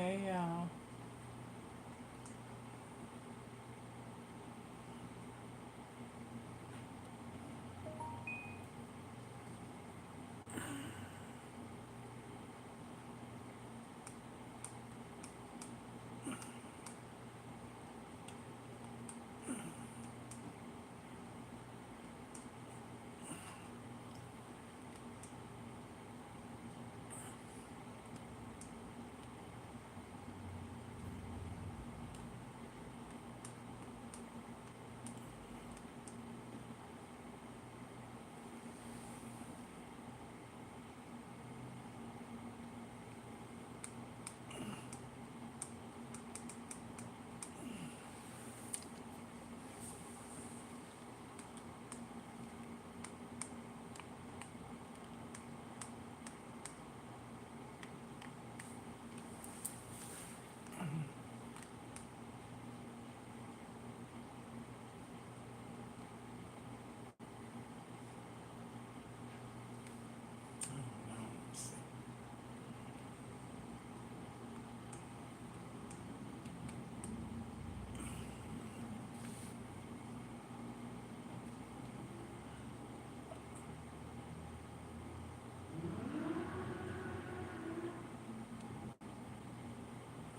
Hey y'all.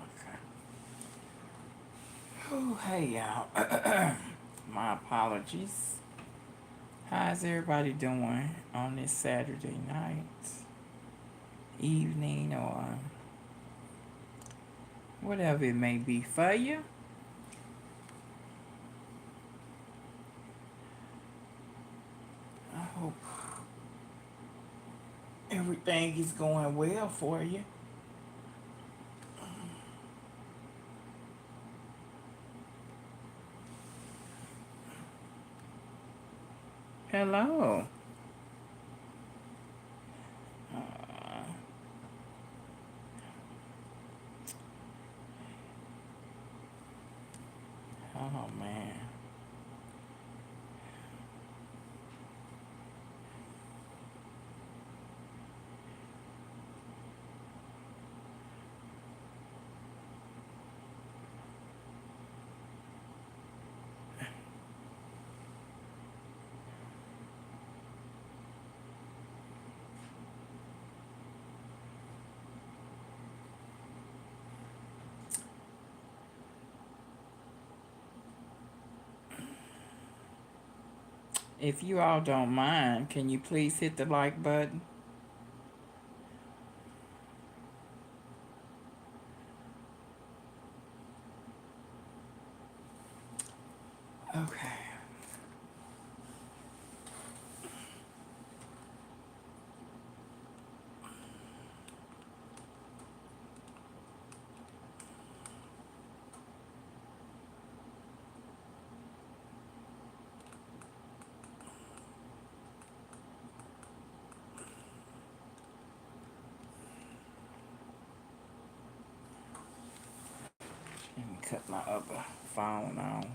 Okay. Oh, hey y'all. My apologies. How's everybody doing on this Saturday night, evening, or whatever it may be for you? I hope everything is going well for you. Hello. Uh, oh man. If you all don't mind, can you please hit the like button? Okay. Let me cut my other phone on.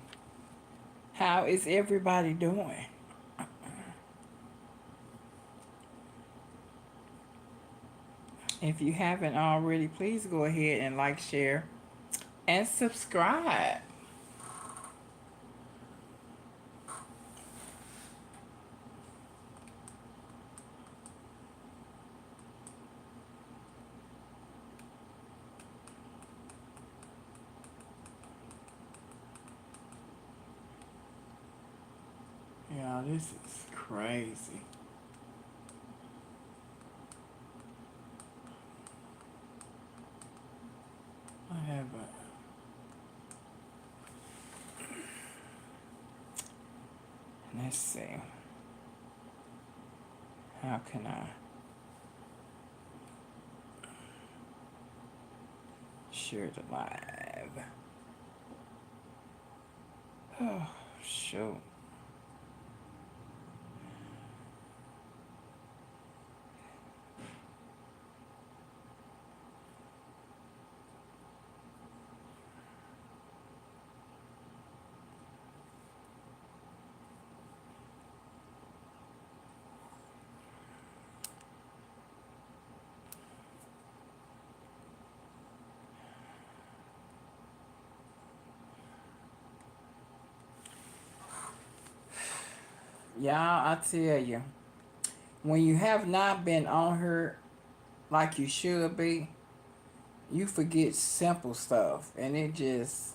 How is everybody doing? If you haven't already, please go ahead and like, share, and subscribe. Yeah, this is crazy. I haven't. Let's see. How can I share the live? Oh, shoot. Y'all, I tell you, when you have not been on her like you should be, you forget simple stuff, and it just,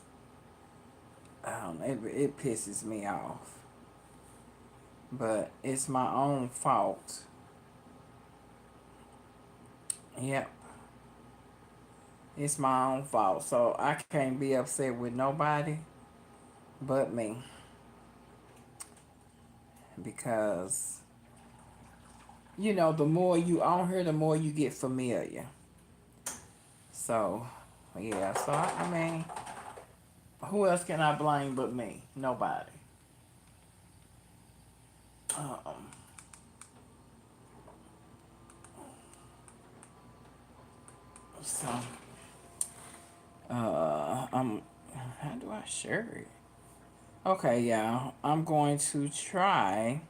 I don't know, it pisses me off. But it's my own fault. Yep, it's my own fault. So I can't be upset with nobody but me, because the more you on her, the more you get familiar. So, yeah. So I mean, who else can I blame but me? Nobody. Um. So, I'm. How do I share it? Okay, yeah. I'm going to try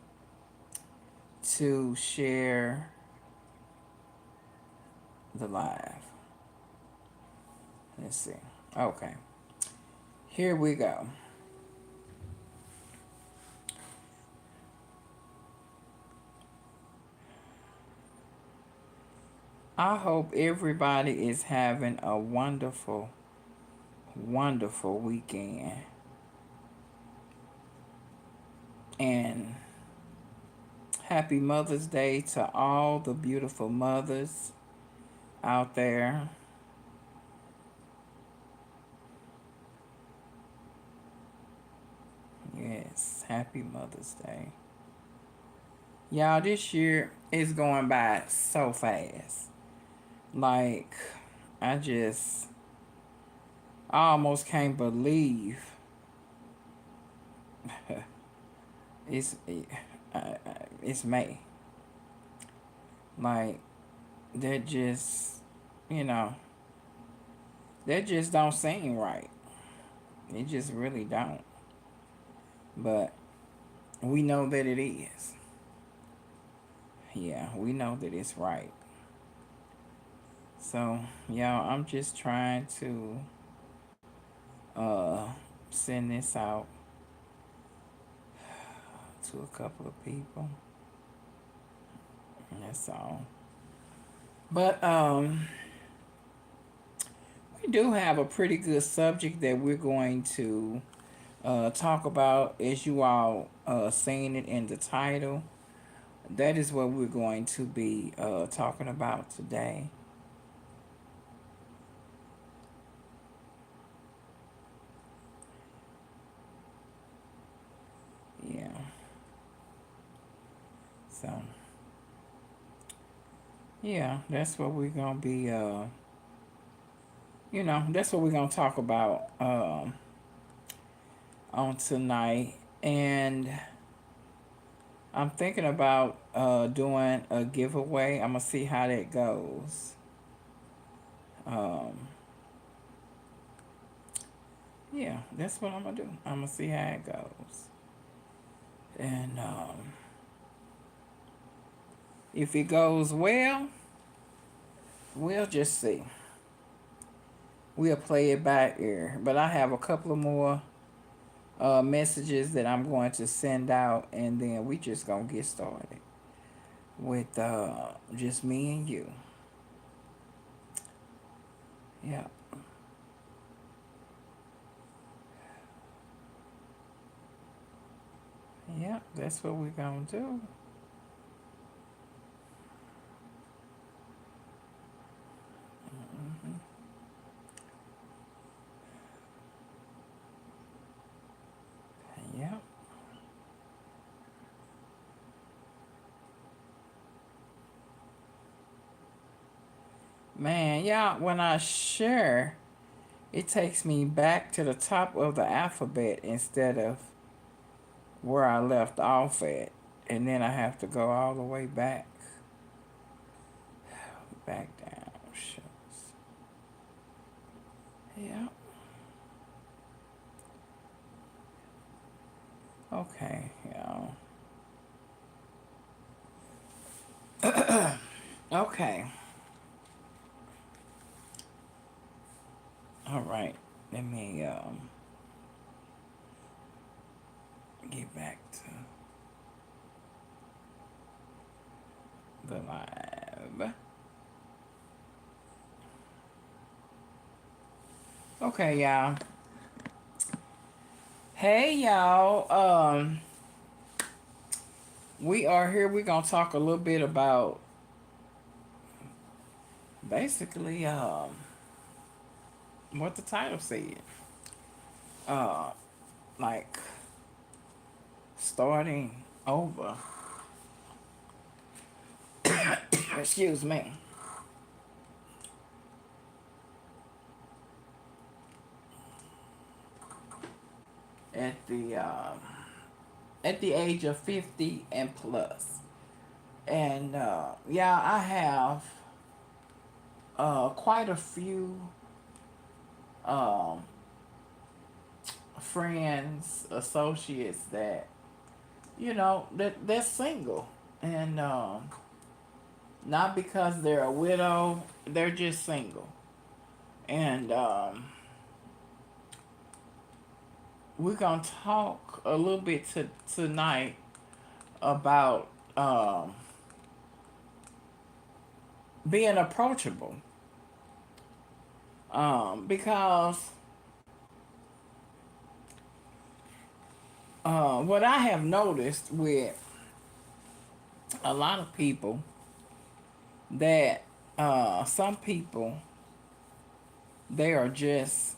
to share the live. Let's see. Okay. Here we go. I hope everybody is having a wonderful, wonderful weekend. And happy Mother's Day to all the beautiful mothers out there. Yes, happy Mother's Day. Y'all, this year is going by so fast. Like, I just, I almost can't believe it's it's May. Like, that just, you know, that just don't seem right. It just really don't. But we know that it is. Yeah, we know that it's right. So, y'all, I'm just trying to uh send this out to a couple of people. And that's all. But we do have a pretty good subject that we're going to talk about, as you all seen it in the title. That is what we're going to be talking about today. Yeah. So, yeah, that's what we're going to be, that's what we're going to talk about on tonight. And I'm thinking about doing a giveaway. I'm going to see how that goes. Um, yeah, that's what I'm going to do. I'm going to see how it goes. And if it goes well, we'll just see. We'll play it by ear. But I have a couple of more messages that I'm going to send out, and then we just going to get started with just me and you. Yeah. Yeah, that's what we're going to do. Hmm. Yeah. Man, yeah, when I share, it takes me back to the top of the alphabet instead of where I left off at. And then I have to go all the way back. Back down. Shucks. Yeah. Okay, y'all. Okay. All right. Let me get back to the live. Okay, y'all. Hey, y'all. We are here. We're gonna talk a little bit about basically what the title said. Uh, like starting over. Excuse me. At the age of 50 and plus. And yeah, I have quite a few um, friends, associates that that they're single, and not because they're a widow, they're just single, and we're gonna talk a little bit tonight about being approachable, because what I have noticed with a lot of people that some people they are just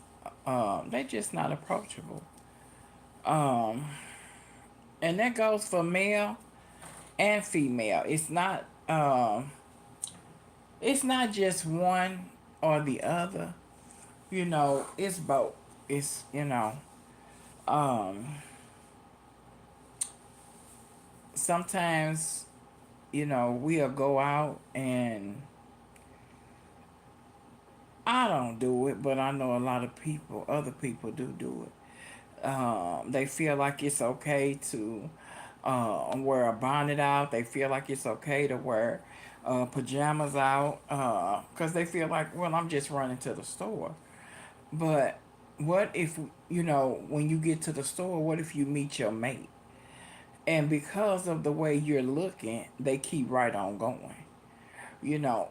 they just not approachable, um, and that goes for male and female. It's not just one or the other. It's both. It's um, sometimes we'll go out, and I don't do it, but I know a lot of people, other people do it. They feel like it's okay to wear a bonnet out. They feel like it's okay to wear pajamas out, because they feel like, well, I'm just running to the store. But what if, when you get to the store, what if you meet your mate? And because of the way you're looking, they keep right on going.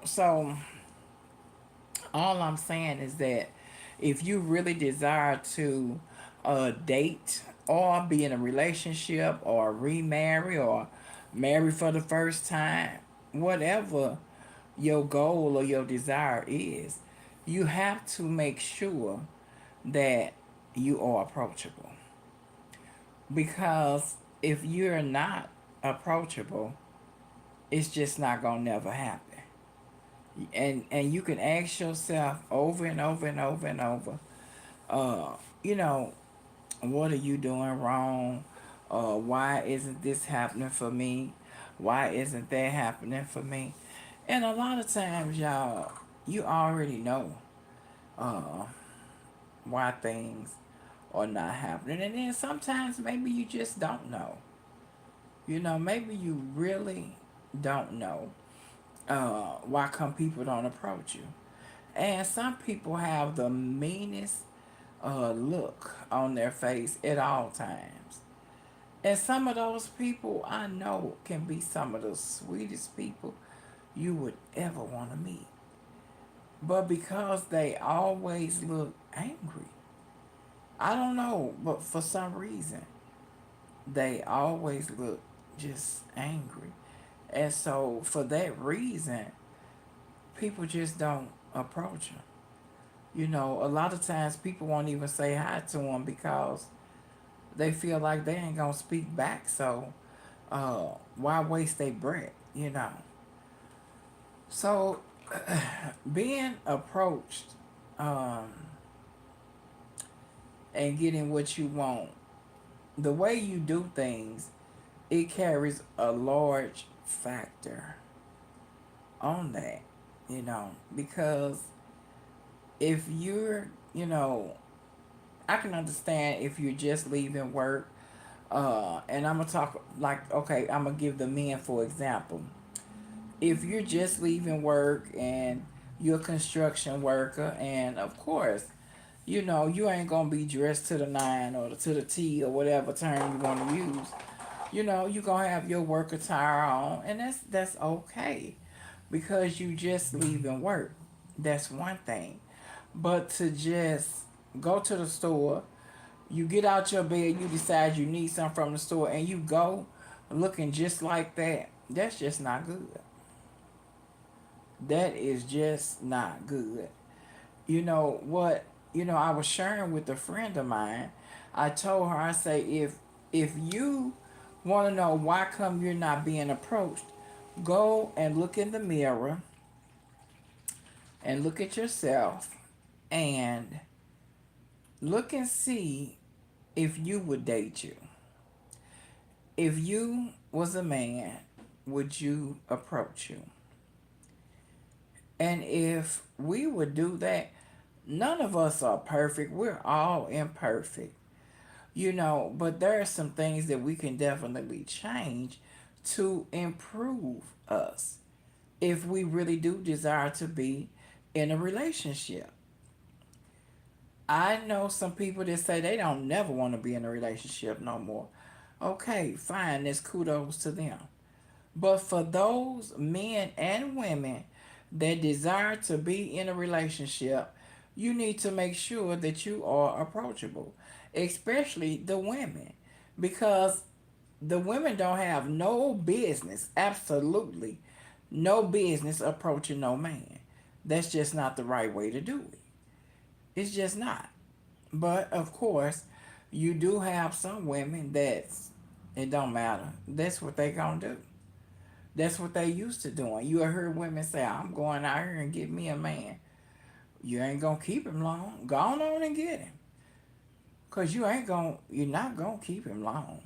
So all I'm saying is that if you really desire to date or be in a relationship or remarry or marry for the first time, whatever your goal or your desire is, you have to make sure that you are approachable. Because if you're not approachable, it's just not gonna never happen. And you can ask yourself over and over and over and over, uh, you know, what are you doing wrong? Why isn't this happening for me? Why isn't that happening for me? And a lot of times, y'all, you already know uh, why things are not happening. And then sometimes maybe you just don't know. Maybe you really don't know why come people don't approach you. And some people have the meanest look on their face at all times. And some of those people I know can be some of the sweetest people you would ever want to meet. But because they always look angry, I don't know, but for some reason, they always look just angry. And so for that reason, people just don't approach them. A lot of times people won't even say hi to them because they feel like they ain't gonna speak back. So why waste their breath? So being approached um, and getting what you want, the way you do things, it carries a large factor on that. Because if I can understand if you're just leaving work, and I'm gonna talk like, okay, I'm gonna give the men for example. If you're just leaving work and you're a construction worker, and of course, you ain't gonna be dressed to the nine or to the T or whatever term you want to use. you're gonna have your work attire on, and that's okay, because you just leaving work. That's one thing. But to just go to the store, you get out your bed, you decide you need something from the store, and you go looking just like that. That's just not good. That is just not good. You know what? I was sharing with a friend of mine. I told her, I say, if you want to know why come you're not being approached, go and look in the mirror and look at yourself and look and see if you would date you. If you was a man, would you approach you? And if we would do that, none of us are perfect. We're all imperfect. But there are some things that we can definitely change to improve us if we really do desire to be in a relationship. I know some people that say they don't never want to be in a relationship no more. Okay, fine, that's kudos to them. But for those men and women that desire to be in a relationship, you need to make sure that you are approachable, especially the women, because the women don't have no business, absolutely no business approaching no man. That's just not the right way to do it. It's just not. But of course, you do have some women that's it don't matter. That's what they gonna do. That's what they used to doing. You heard women say, "I'm going out here and get me a man." You ain't gonna keep him long. Go on and get him, cause you're not gonna keep him long.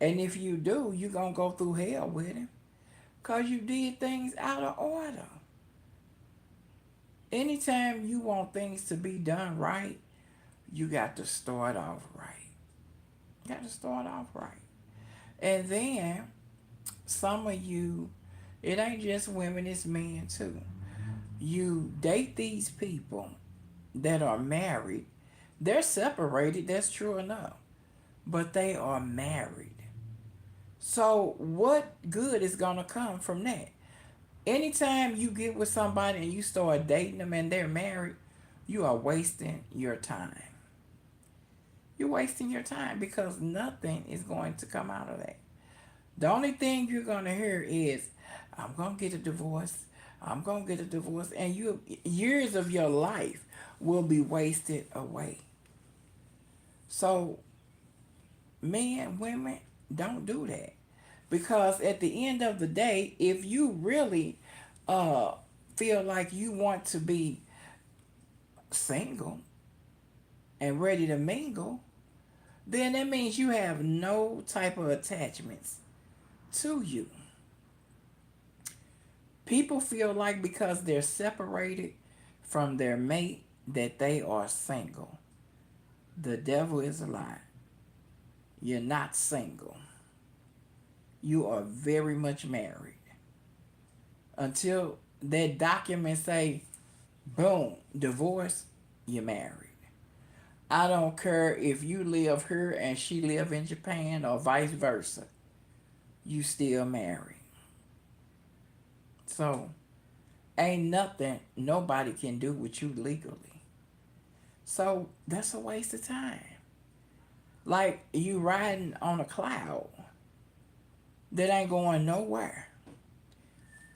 And if you do, you gonna go through hell with him, cause you did things out of order. Anytime you want things to be done right, you got to start off right. You got to start off right. And then some of you, it ain't just women, it's men too. You date these people that are married. They're separated, that's true enough. But they are married. So what good is gonna come from that? Anytime you get with somebody and you start dating them and they're married, you are wasting your time. You're wasting your time because nothing is going to come out of that. The only thing you're going to hear is, I'm going to get a divorce. I'm going to get a divorce. And years of your life will be wasted away. So, men, women, don't do that. Because at the end of the day, if you really feel like you want to be single and ready to mingle, then that means you have no type of attachments to you. People feel like because they're separated from their mate that they are single. The devil is a lie. You're not single. You are very much married. Until that document say, boom, divorce, you're married. I don't care if you live here and she live in Japan or vice versa. You still married. So, ain't nothing nobody can do with you legally. So, that's a waste of time. Like you riding on a cloud that ain't going nowhere.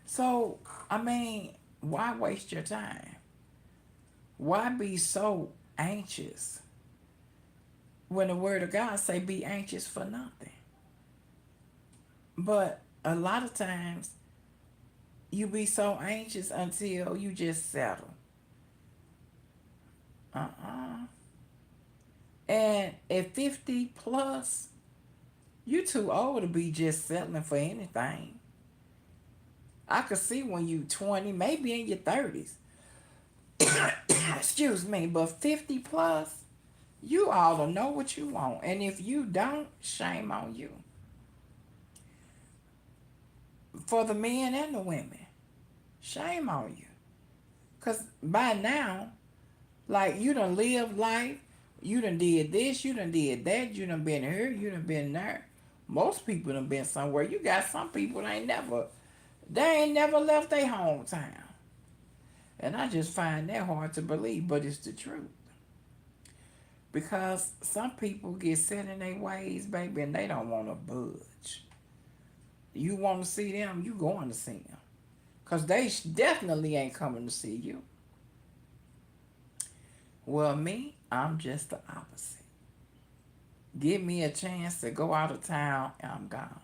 So, I mean, why waste your time? Why be so anxious when the word of God say be anxious for nothing? But a lot of times you be so anxious until you just settle. And at 50 plus, you too old to be just settling for anything. I could see when you 20, maybe in your 30s. Excuse me, but 50 plus, you ought to know what you want. And if you don't, shame on you. For the men and the women, shame on you. Because by now, like you done lived life, you done did this, you done did that, you done been here, you done been there. Most people done been somewhere. You got some people they ain't never left their hometown. And I just find that hard to believe, but it's the truth. Because some people get set in their ways, baby, and they don't want to budge. You want to see them, you going to see them. Because they definitely ain't coming to see you. Well, me, I'm just the opposite. Give me a chance to go out of town, and I'm gone.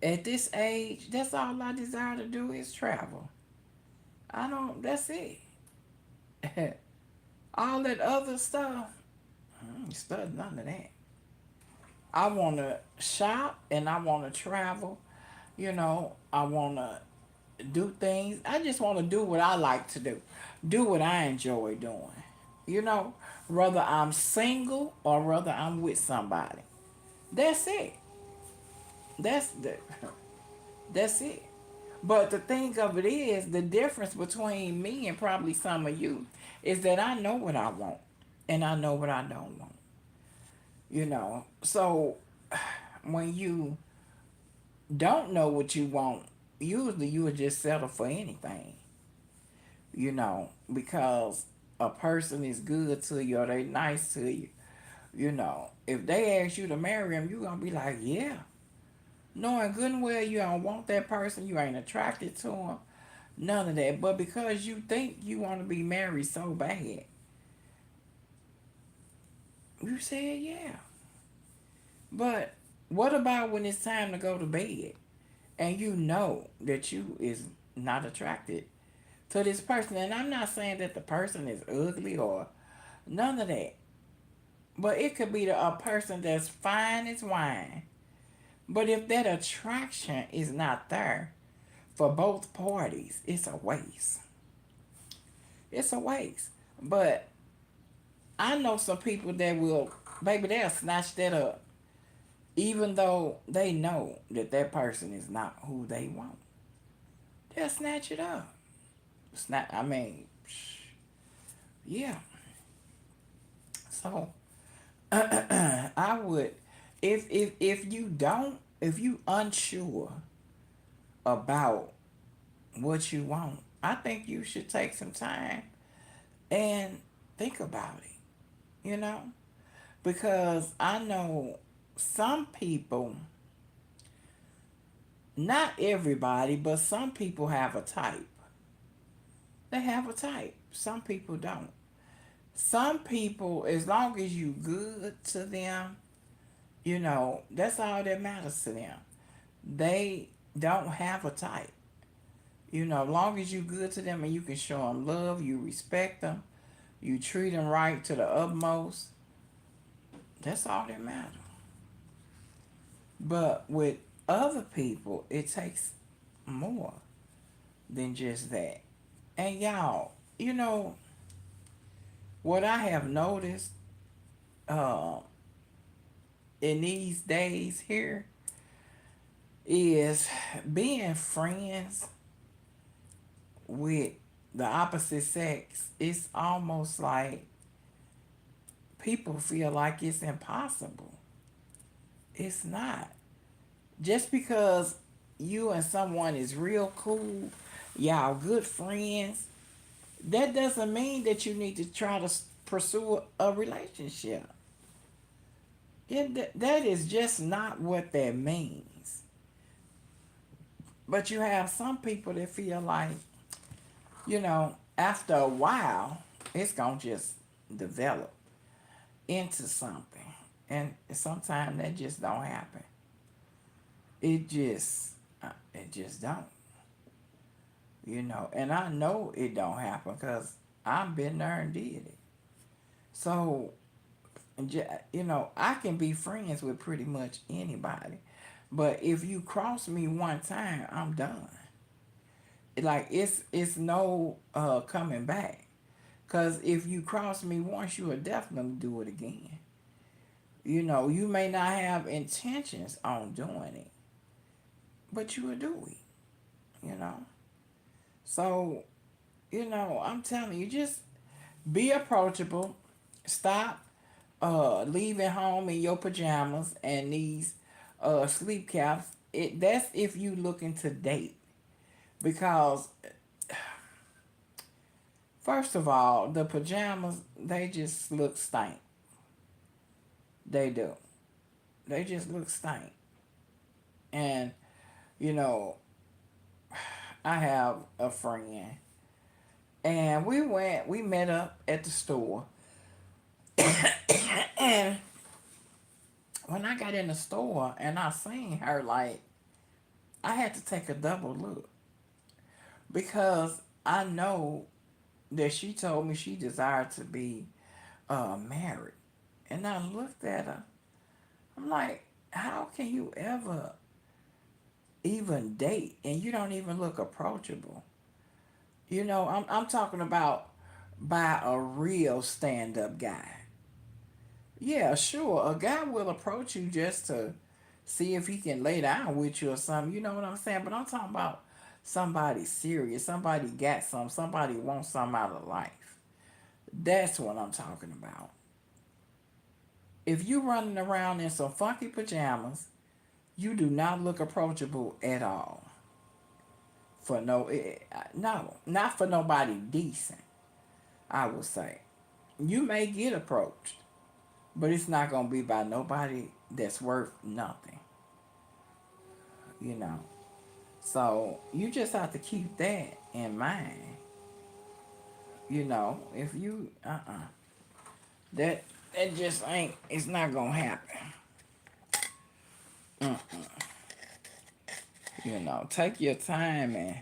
At this age, that's all I desire to do is travel. That's it. All that other stuff, stuff, none of that. I want to shop and I want to travel. I want to do things. I just want to do what I like to do what I enjoy doing. You know, whether I'm single or whether I'm with somebody. That's it. That's the that's it. But the thing of it is, the difference between me and probably some of you is that I know what I want and I know what I don't want. So when you don't know what you want, usually you would just settle for anything, because a person is good to you or they nice to you. If they ask you to marry them, you're going to be like, yeah. Knowing good and well you don't want that person, you ain't attracted to them, none of that. But because you think you want to be married so bad, you said yeah. But what about when it's time to go to bed and you know that you is not attracted to this person? And I'm not saying that the person is ugly or none of that. But it could be a person that's fine as wine. But if that attraction is not there for both parties, it's a waste. It's a waste. But I know some people that will, baby, they'll snatch that up, even though they know that that person is not who they want. They'll snatch it up. I mean, yeah. So I would, if you unsure about what you want, I think you should take some time and think about it. Because I know some people, not everybody, but some people have a type. They have a type. Some people don't. Some people, as long as you good to them, that's all that matters to them. They don't have a type. As long as you good to them and you can show them love, you respect them, you treat them right to the utmost, that's all that matters. But with other people, it takes more than just that. And y'all, what I have noticed uh, in these days here is being friends with the opposite sex. It's almost like people feel like it's impossible. It's not. Just because you and someone is real cool, y'all good friends, that doesn't mean that you need to try to pursue a relationship. That is just not what that means. But you have some people that feel like, after a while, it's going to just develop into something. And sometimes that just don't happen. It just don't. And I know it don't happen because I've been there and did it. So, I can be friends with pretty much anybody. But if you cross me one time, I'm done. Like it's no coming back. Cause if you cross me once, you will definitely do it again. You may not have intentions on doing it, but you will do it. So, I'm telling you, just be approachable. Stop leaving home in your pajamas and these sleep caps, that's if you looking to date. Because first of all, the pajamas, they just look stank. They do. They just look stank. And you know, I have a friend, and we met up at the store. And when I got in the store and I seen her, like, I had to take a double look because I know that she told me she desired to be married. And I looked at her. I'm like, how can you ever even date and you don't even look approachable? I'm talking about by a real stand up guy. Yeah, sure. A guy will approach you just to see if he can lay down with you or something. You know what I'm saying? But I'm talking about somebody serious. Somebody got something. Somebody wants something out of life. That's what I'm talking about. If you running around in some funky pajamas, you do not look approachable at all. For no, not for nobody decent. I would say you may get approached, but it's not gonna be by nobody that's worth nothing. You know. So you just have to keep that in mind. If you that that just ain't it's not gonna happen. Take your time and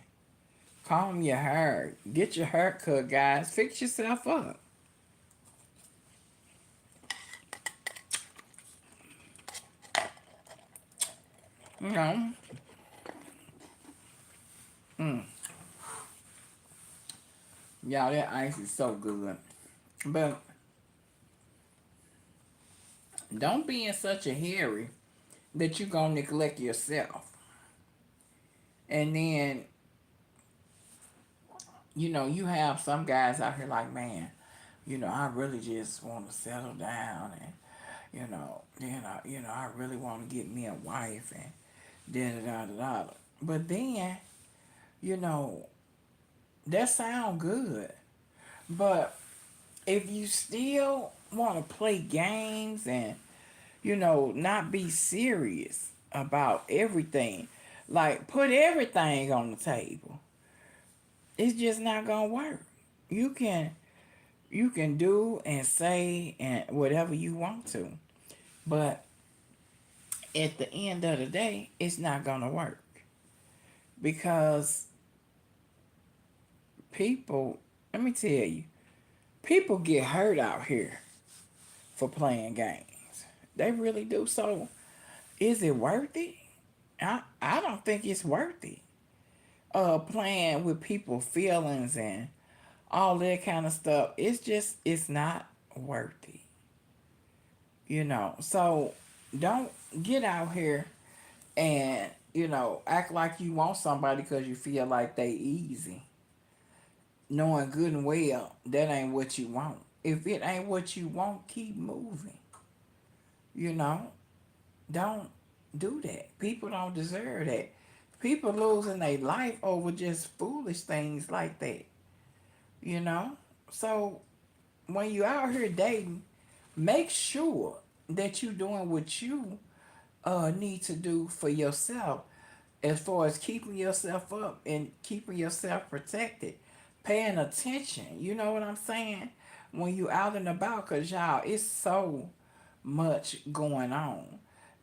comb your hair. Get your hair cut, guys. Fix yourself up. You know. Mm. Y'all, that ice is so good. But don't be in such a hurry that you gonna neglect yourself. And then, you have some guys out here like, man, I really just want to settle down and I really want to get me a wife and da da da da da. But then, you know, that sound good. But if you still want to play games and not be serious about everything, like put everything on the table, it's just not gonna work. You can do and say and whatever you want to, but at the end of the day, it's not gonna work because people. Let me tell you, people get hurt out here for playing games. They really do. So, is it worth it? I don't think it's worth it. Playing with people's feelings and all that kind of stuff. It's not worth it. So don't get out here and act like you want somebody because you feel like they easy, knowing good and well that ain't what you want. If it ain't what you want, keep moving. you know don't do that. People don't deserve that. People losing their life over just foolish things like that. you know so when you out here dating, make sure that you doing what you need to do for yourself, as far as keeping yourself up and keeping yourself protected, paying attention. You know what I'm saying? When you out and about, cause y'all, it's so much going on,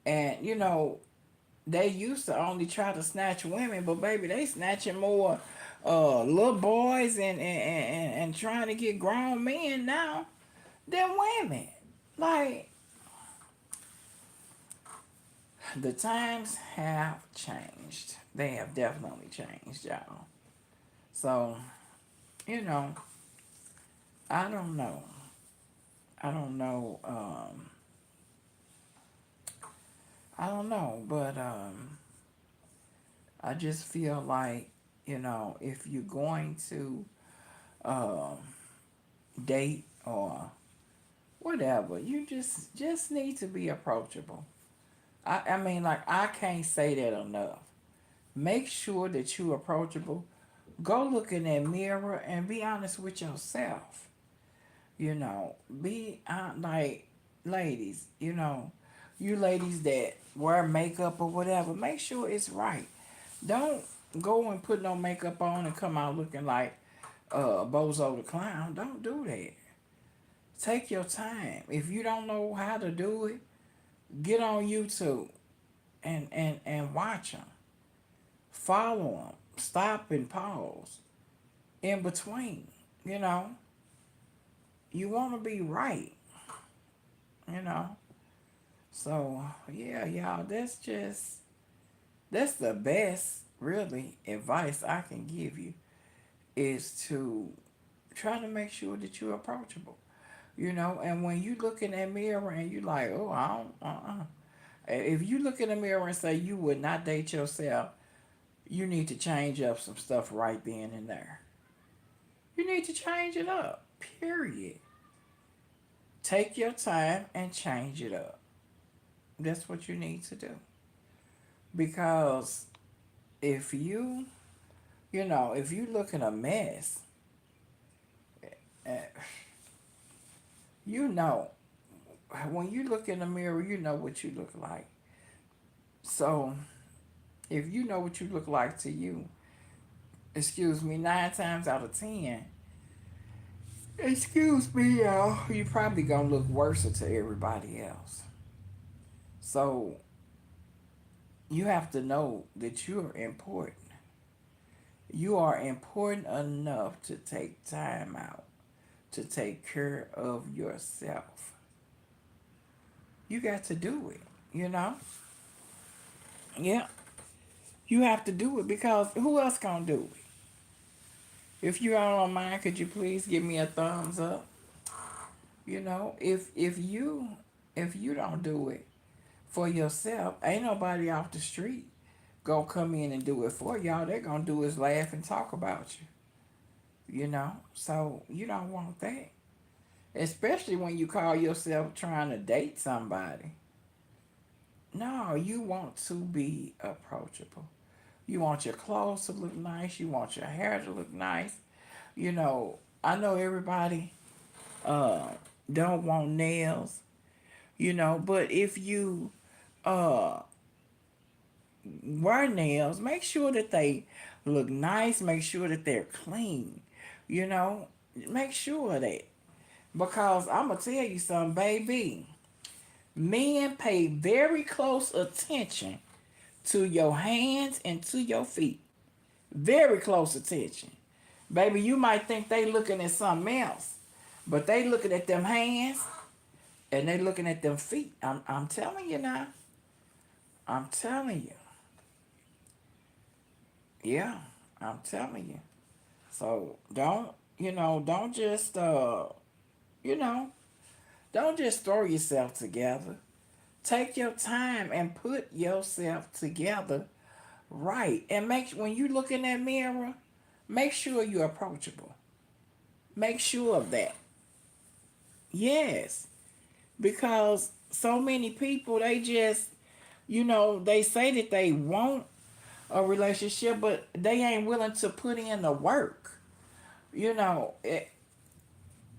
and they used to only try to snatch women, but baby, they snatching more little boys and trying to get grown men now than women. Like, the times have changed. They have definitely changed, y'all. So, you know, I don't know. I don't know. I don't know, but I just feel like if you're going to um, date or whatever. You just need to be approachable. I mean, like, I can't say that enough. Make sure that you approachable. Go look in that mirror and be honest with yourself. You know, be like, ladies, you ladies that wear makeup or whatever, make sure it's right. Don't go and put no makeup on and come out looking like Bozo the Clown. Don't do that. Take your time. If you don't know how to do it, get on YouTube and watch them. Follow them. Stop and pause in between. You know, you want to be right. You know, so yeah, y'all. That's the best really advice I can give you is to try to make sure that you're approachable. And when you look in that mirror and you like, oh, I don't, if you look in the mirror and say you would not date yourself, you need to change up some stuff right then and there. You need to change it up. Period. Take your time and change it up. That's what you need to do. Because if if you look in a mess, eh, you know, when you look in the mirror, you know what you look like. So if you know what you look like to you, excuse me, 9 times out of 10, excuse me, y'all, you probably gonna look worse to everybody else. So you have to know that you're important. You are important enough to take time out to take care of yourself. You got to do it, you know? Yeah, you have to do it because who else gonna do it? If you all don't mind, could you please give me a thumbs up? If you don't do it for yourself, ain't nobody off the street gonna come in and do it for y'all. They're gonna do is laugh and talk about you. So you don't want that. Especially when you call yourself trying to date somebody. No, you want to be approachable. You want your clothes to look nice. You want your hair to look nice. I know everybody uh, don't want nails. But if you uh, wear nails, make sure that they look nice. Make sure that they're clean. You know, make sure of that. Because I'm going to tell you something, baby. Men pay very close attention to your hands and to your feet. Very close attention. Baby, you might think they looking at something else, but they looking at them hands and they looking at them feet. I'm telling you now. I'm telling you. Yeah, I'm telling you. So don't just you know, don't just throw yourself together. Take your time and put yourself together right. And when you look in that mirror, make sure you're approachable. Make sure of that. Yes. Because so many people, they say that they want a relationship, but they ain't willing to put in the work. You know, it,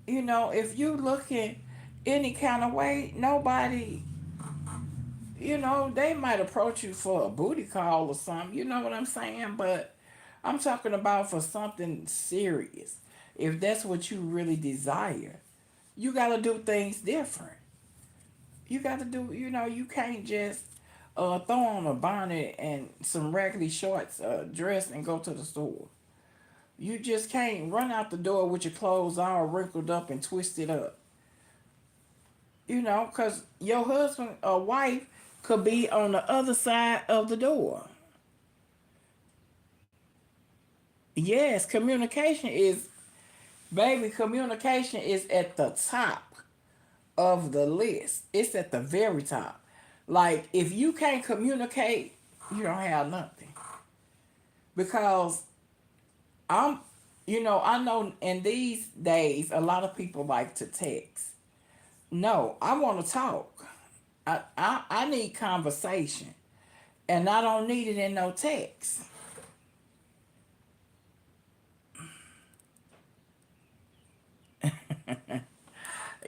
if you looking any kind of way, nobody, they might approach you for a booty call or something. You know what I'm saying? But I'm talking about for something serious. If that's what you really desire, you got to do things different. You got to do, you can't just throw on a bonnet and some raggedy shorts, dress, and go to the store. You just can't run out the door with your clothes all wrinkled up and twisted up. Because your husband or wife could be on the other side of the door. Yes, communication is at the top of the list. It's at the very top. Like, if you can't communicate, you don't have nothing. Because I know in these days, a lot of people like to text. No, I want to talk. I need conversation. And I don't need it in no text.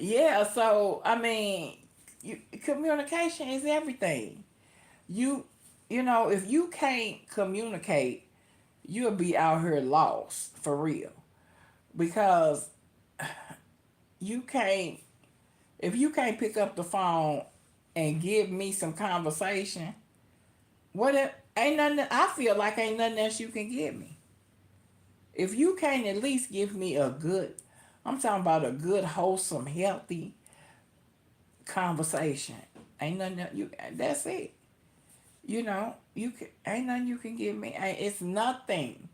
Yeah, so I mean, communication is everything. You you know, if you can't communicate, you'll be out here lost for real. Because you can't if you can't pick up the phone and give me some conversation, what if, ain't nothing I feel like ain't nothing else you can give me. If you can't at least give me a good, I'm talking about a good, wholesome, healthy conversation. Ain't nothing you. That's it. You know, you can. Ain't nothing you can give me. It's nothing.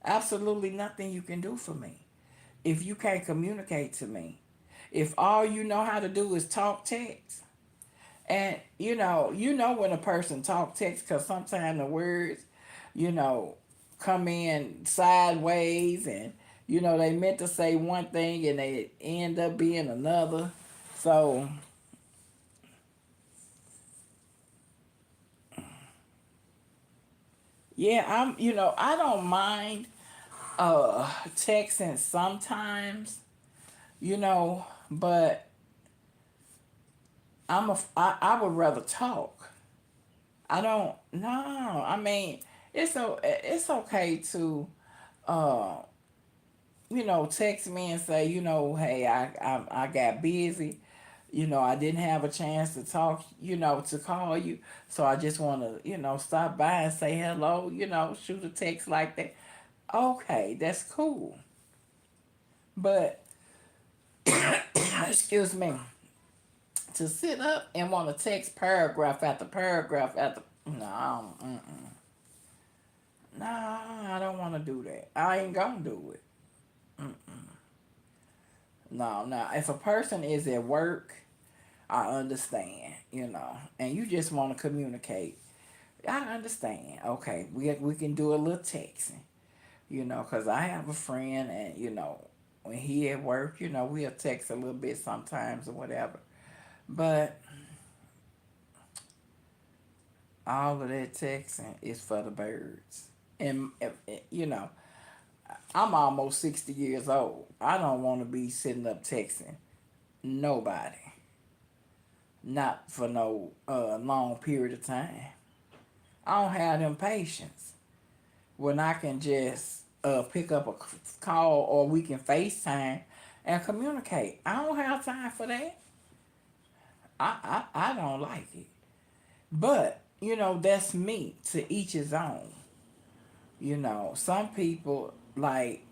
Absolutely nothing you can do for me if you can't communicate to me. If all you know how to do is talk text, and you know when a person talk text, because sometimes the words, you know, come in sideways, and they meant to say one thing and they end up being another. So yeah, I don't mind texting sometimes, but I would rather talk. I don't no. I mean, it's okay to uh text me and say, hey, I got busy. I didn't have a chance to talk, to call you. So I just want to, stop by and say hello, shoot a text like that. Okay, that's cool. But, excuse me, to sit up and want to text paragraph after paragraph after, no, no, I don't want to do that. I ain't going to do it. No, no. If a person is at work, I understand, and you just want to communicate. I understand. Okay, we can do a little texting, because I have a friend, and when he at work, we'll text a little bit sometimes or whatever. But all of that texting is for the birds, and I'm almost 60 years old. I don't want to be sitting up texting nobody, not for no long period of time. I don't have them patience when I can just pick up a call or we can FaceTime and communicate. I don't have time for that. I don't like it. But, that's me, to each his own. Some people, like,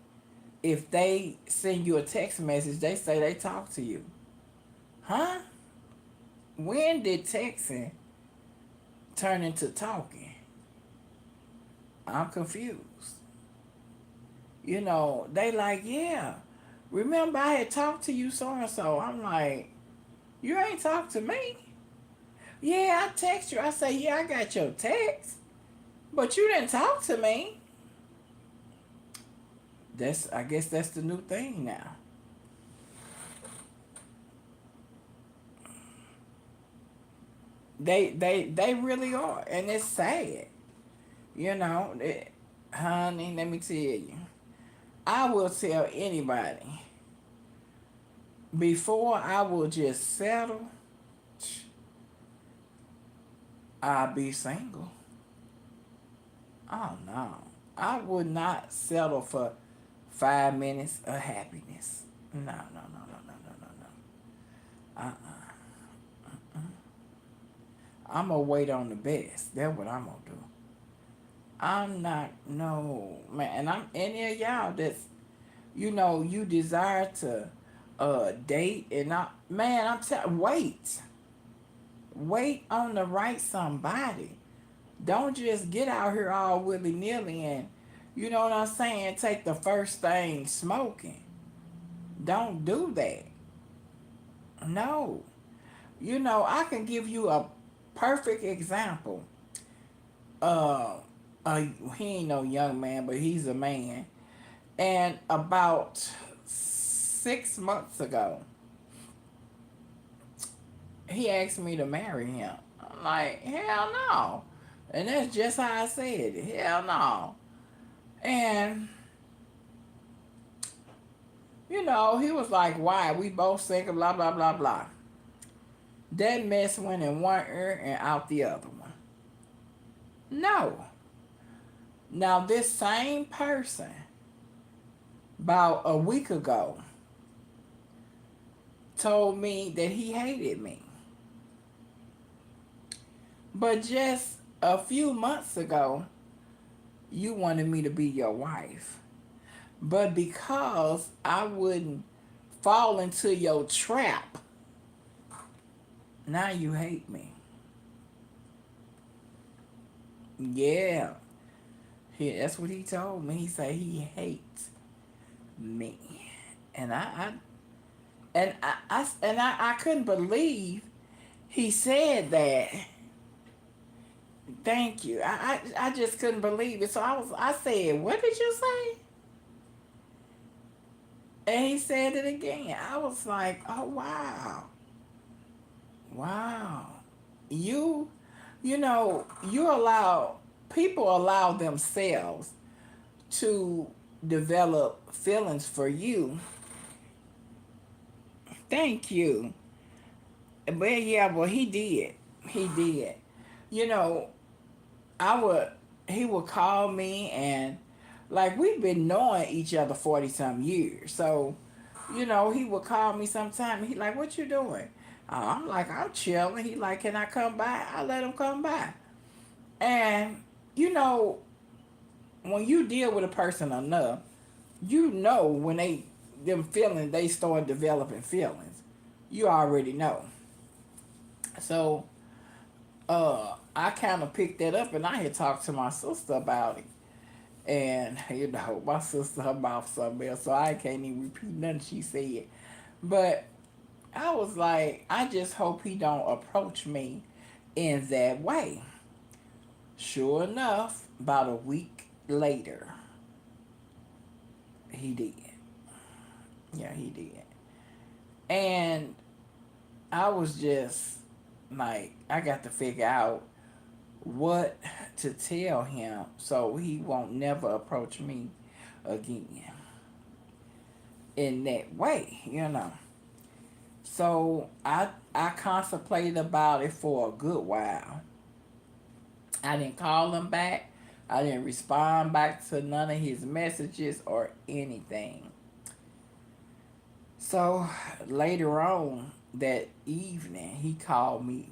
if they send you a text message, they say they talk to you. Huh? When did texting turn into talking? I'm confused. They like, yeah. Remember I had talked to you so and so. I'm like, you ain't talked to me. Yeah, I text you. I say, yeah, I got your text. But you didn't talk to me. I guess that's the new thing now. They really are. And it's sad. You know, it, honey, let me tell you. I will tell anybody before I will just settle, I'll be single. Oh no. I would not settle for 5 minutes of happiness. No, no, no, no, no, no, no, no. I'm gonna wait on the best. That's what I'm gonna do. I'm not no man, and I'm any of y'all that's you desire to date and I man, I'm telling wait on the right somebody. Don't just get out here all willy nilly and you know what I'm saying. Take the first thing smoking. Don't do that. No. I can give you a perfect example. Uh, he ain't no young man, but he's a man. And about 6 months ago, he asked me to marry him. I'm like, hell no. And that's just how I said it. Hell no. And, he was like, why? We both single, blah, blah, blah, blah. That mess went in one ear and out the other one. No. Now, this same person, about a week ago, told me that he hated me. But just a few months ago, you wanted me to be your wife. But because I wouldn't fall into your trap, now you hate me. Yeah. That's what he told me. He said he hates me. And I couldn't believe he said that. Thank you. I just couldn't believe it. So I said, what did you say? And he said it again. I was like, oh wow. Wow. You you allow people allow themselves to develop feelings for you. Thank you. But yeah, well he did. He did. You know, I would he would call me and like we've been knowing each other 40 some years. So, he would call me sometime. He like, what you doing? I'm like, I'm chilling. He like, can I come by? I let him come by. And you know, when you deal with a person enough, when they start developing feelings. You already know. So I kind of picked that up and I had talked to my sister about it. And, my sister, her mouth something else, so I can't even repeat nothing she said. But I was like, I just hope he don't approach me in that way. Sure enough, about a week later, he did. Yeah, he did. And I was just like, I got to figure out what to tell him so he won't never approach me again in that way. So I contemplated about it for a good while. I didn't call him back. I didn't respond back to none of his messages or anything. So later on that evening, he called me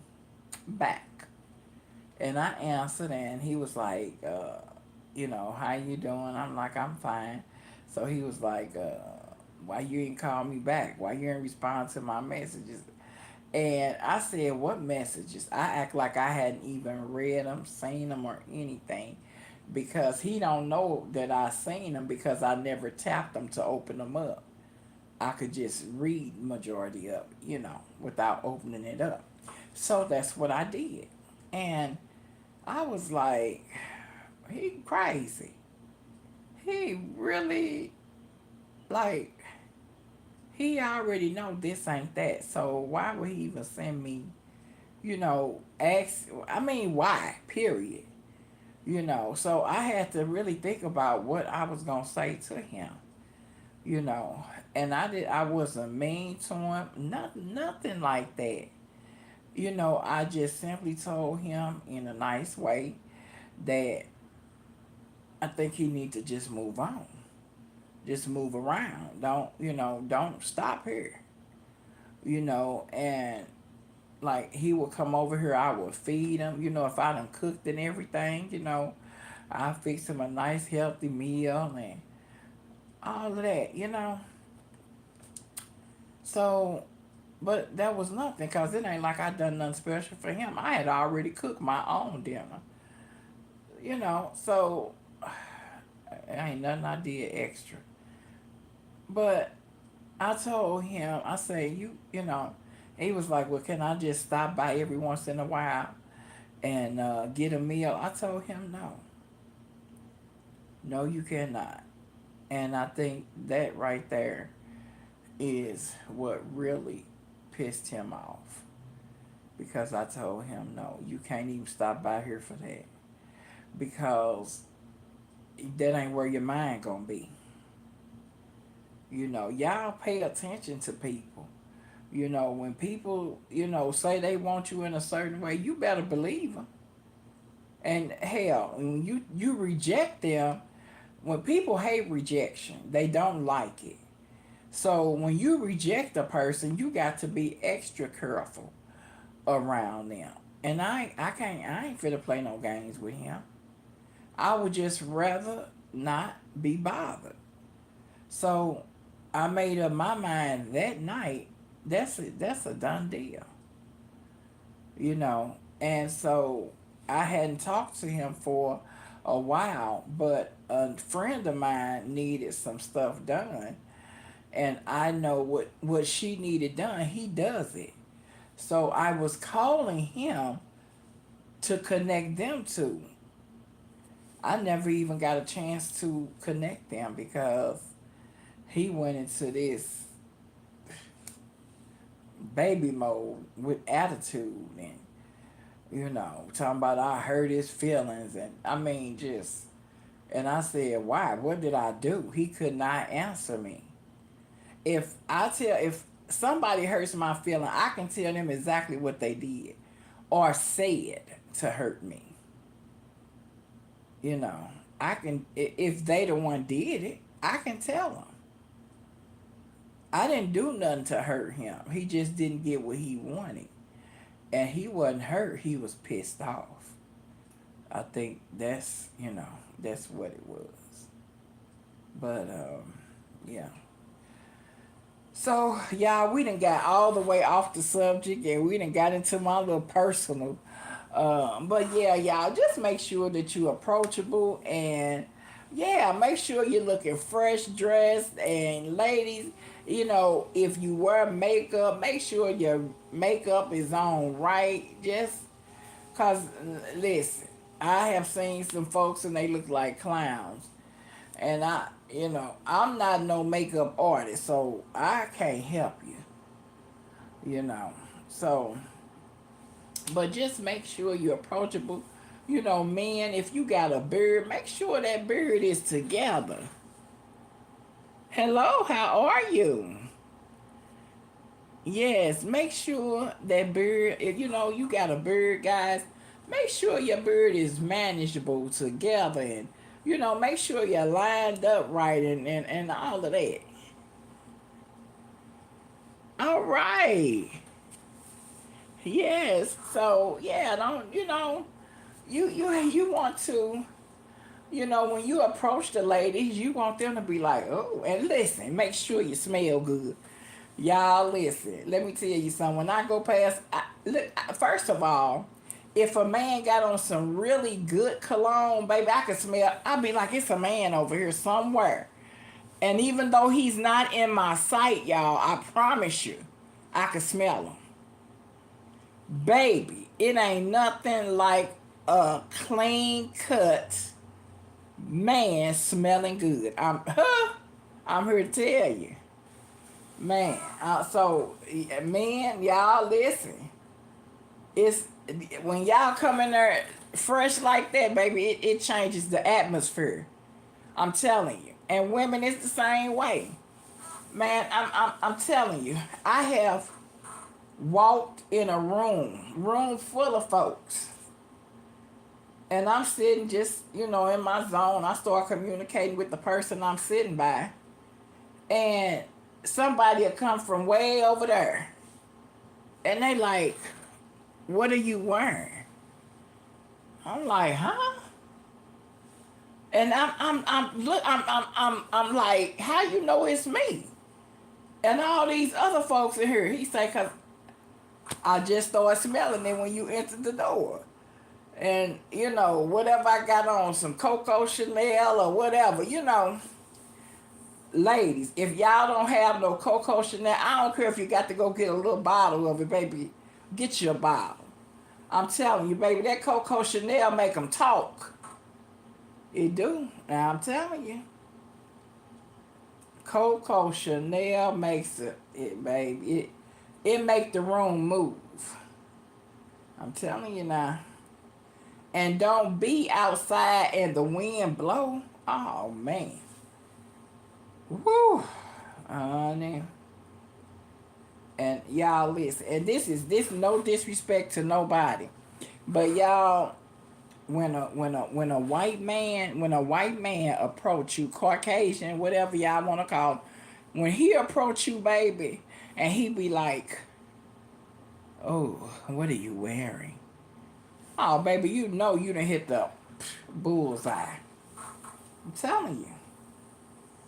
back. And I answered, and he was like, how you doing? I'm like, I'm fine. So he was like, why you didn't call me back? Why you didn't respond to my messages? And I said, what messages? I act like I hadn't even read them, seen them, or anything. Because he don't know that I seen them because I never tapped them to open them up. I could just read majority of it, without opening it up. So that's what I did. And I was like, he crazy. He really, like, he already know this ain't that. So why would he even send me, why, period. So I had to really think about what I was going to say to him, and I wasn't mean to him, nothing like that. I just simply told him in a nice way that I think he need to just move on. Just move around. Don't stop here. And like he would come over here, I would feed him, if I done cooked and everything, I fix him a nice healthy meal and all of that. So, but that was nothing because it ain't like I done nothing special for him. I had already cooked my own dinner. So ain't nothing I did extra. But I told him, I said, he was like, well, can I just stop by every once in a while and get a meal? I told him, no. No, you cannot. And I think that right there is what really pissed him off. because I told him, no, you can't even stop by here for that, because that ain't where your mind gonna be. Y'all pay attention to people. When people, say they want you in a certain way, you better believe them. And hell, when you reject them, when people hate rejection, they don't like it. So when you reject a person, you got to be extra careful around them. And I ain't finna play no games with him. I would just rather not be bothered. So I made up my mind that night. That's a done deal, And so I hadn't talked to him for a while, but a friend of mine needed some stuff done, and I know what she needed done. He does it. So I was calling him to connect them two. I never even got a chance to connect them because he went into this baby mode with attitude, and talking about I hurt his feelings, and I mean just, and I said, why? What did I do? He could not answer me. If somebody hurts my feeling, I can tell them exactly what they did or said to hurt me. You know, I can, if they the one did it, I can tell them. I didn't do nothing to hurt him. He just didn't get what he wanted. And he wasn't hurt, he was pissed off. I think that's what it was. But, yeah. So, y'all, we done got all the way off the subject and we done got into my little personal. But yeah, y'all, just make sure that you're approachable, and yeah, make sure you're looking fresh dressed. And ladies, if you wear makeup, make sure your makeup is on right. Just cause, listen, I have seen some folks and they look like clowns, and I'm not no makeup artist, so I can't help you. So, but just make sure you're approachable. Men, if you got a beard, make sure that beard is together. Hello, how are you? Yes, make sure that beard, if you got a beard, guys, make sure your beard is manageable together, and, make sure you're lined up right, and all of that. All right. Yes. So, yeah, don't, you want to, when you approach the ladies, you want them to be like, oh, and listen, make sure you smell good. Y'all, listen, let me tell you something. When I go past, first of all, if a man got on some really good cologne, baby, I can smell, I'll be like, it's a man over here somewhere. And even though he's not in my sight, y'all, I promise you, I can smell him. Baby, it ain't nothing like a clean cut man smelling good. I'm here to tell you. Man, so men, y'all listen. It's when y'all come in there fresh like that, baby. It changes the atmosphere. I'm telling you. And women, it's the same way. Man, I'm telling you. I have walked in a room full of folks, and I'm sitting just in my zone. I start communicating with the person I'm sitting by, and somebody will come from way over there, and they like, what are you wearing? I'm like, huh? And I'm like, how you know it's me? And all these other folks in here, he say, cause I just started smelling it when you entered the door. And whatever I got on, some Coco Chanel or whatever, ladies, if y'all don't have no Coco Chanel, I don't care if you got to go get a little bottle of it, baby. Get you a bottle. I'm telling you, baby, that Coco Chanel make them talk. It do. Now I'm telling you. Coco Chanel makes it baby. It make the room move. I'm telling you now. And don't be outside and the wind blow. Oh man. Woo. Honey. And y'all listen. And this no disrespect to nobody. But y'all, when a white man approach you, Caucasian, whatever y'all wanna call it, when he approach you, baby, and he be like, "Oh, what are you wearing?" Oh, baby, you know you done hit the bullseye. I'm telling you.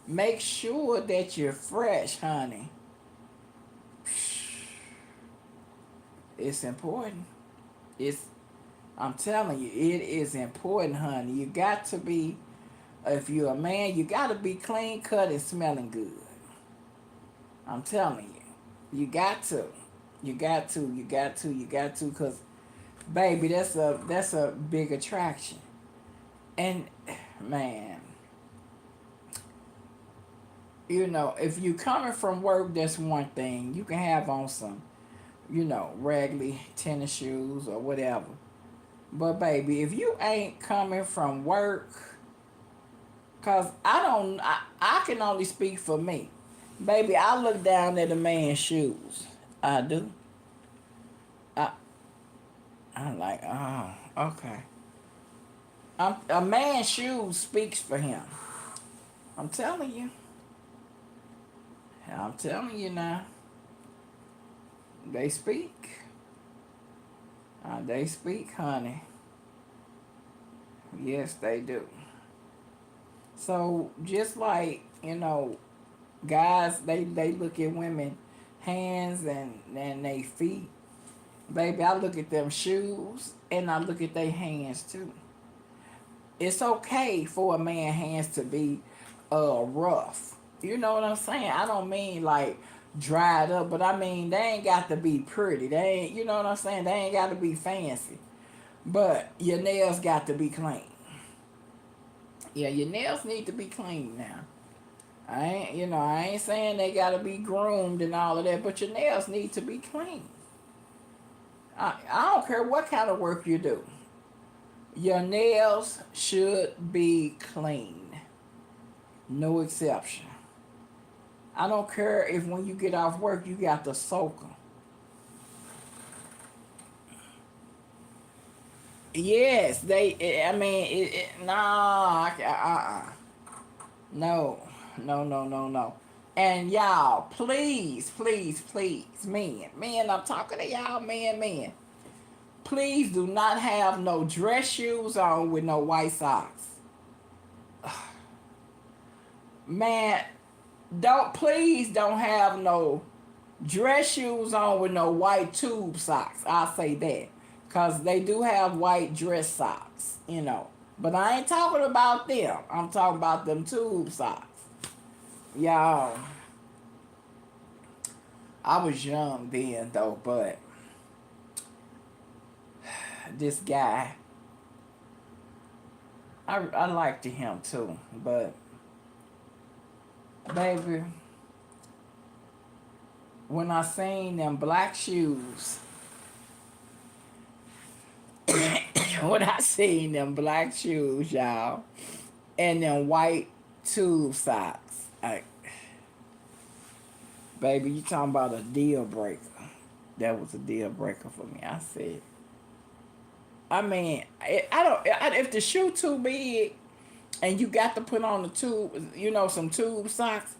Make sure that you're fresh, honey. It's important. It's I'm telling you, it is important, honey. You got to be, if you're a man, you got to be clean cut and smelling good. I'm telling you. You got to. You got to. You got to. You got to. Because, baby, that's a big attraction. And, man, you know, if you coming from work, that's one thing. You can have on some, regular tennis shoes or whatever. But baby, if you ain't coming from work, cause I can only speak for me. Baby, I look down at a man's shoes. I do. I I'm like, oh, okay. A man's shoes speaks for him. I'm telling you. I'm telling you now. They speak. They speak, honey. Yes, they do. So just like, guys, they look at women hands and they feet. Baby, I look at them shoes and I look at their hands too. It's okay for a man hands to be rough. You know what I'm saying? I don't mean like dried up, but I mean they ain't got to be pretty. They ain't, you know what I'm saying? They ain't got to be fancy. But your nails got to be clean. Yeah, your nails need to be clean now. I ain't saying they gotta be groomed and all of that, but your nails need to be clean. I don't care what kind of work you do. Your nails should be clean. No exception. I don't care if when you get off work you got to soak them. Yes, they. I mean, nah. No, no, no, no, no. And y'all, please, please, please, men, I'm talking to y'all, men. Please do not have no dress shoes on with no white socks. Man, please don't have no dress shoes on with no white tube socks. I'll say that. Because they do have white dress socks. But I ain't talking about them. I'm talking about them tube socks. Y'all, I was young then though, but this guy, I liked him too, but baby, when I seen them black shoes, when I seen them black shoes, y'all, and them white tube socks, baby, you talking about a deal breaker. That was a deal breaker for me. I said, I mean, if the shoe too big and you got to put on the tube, some tube socks,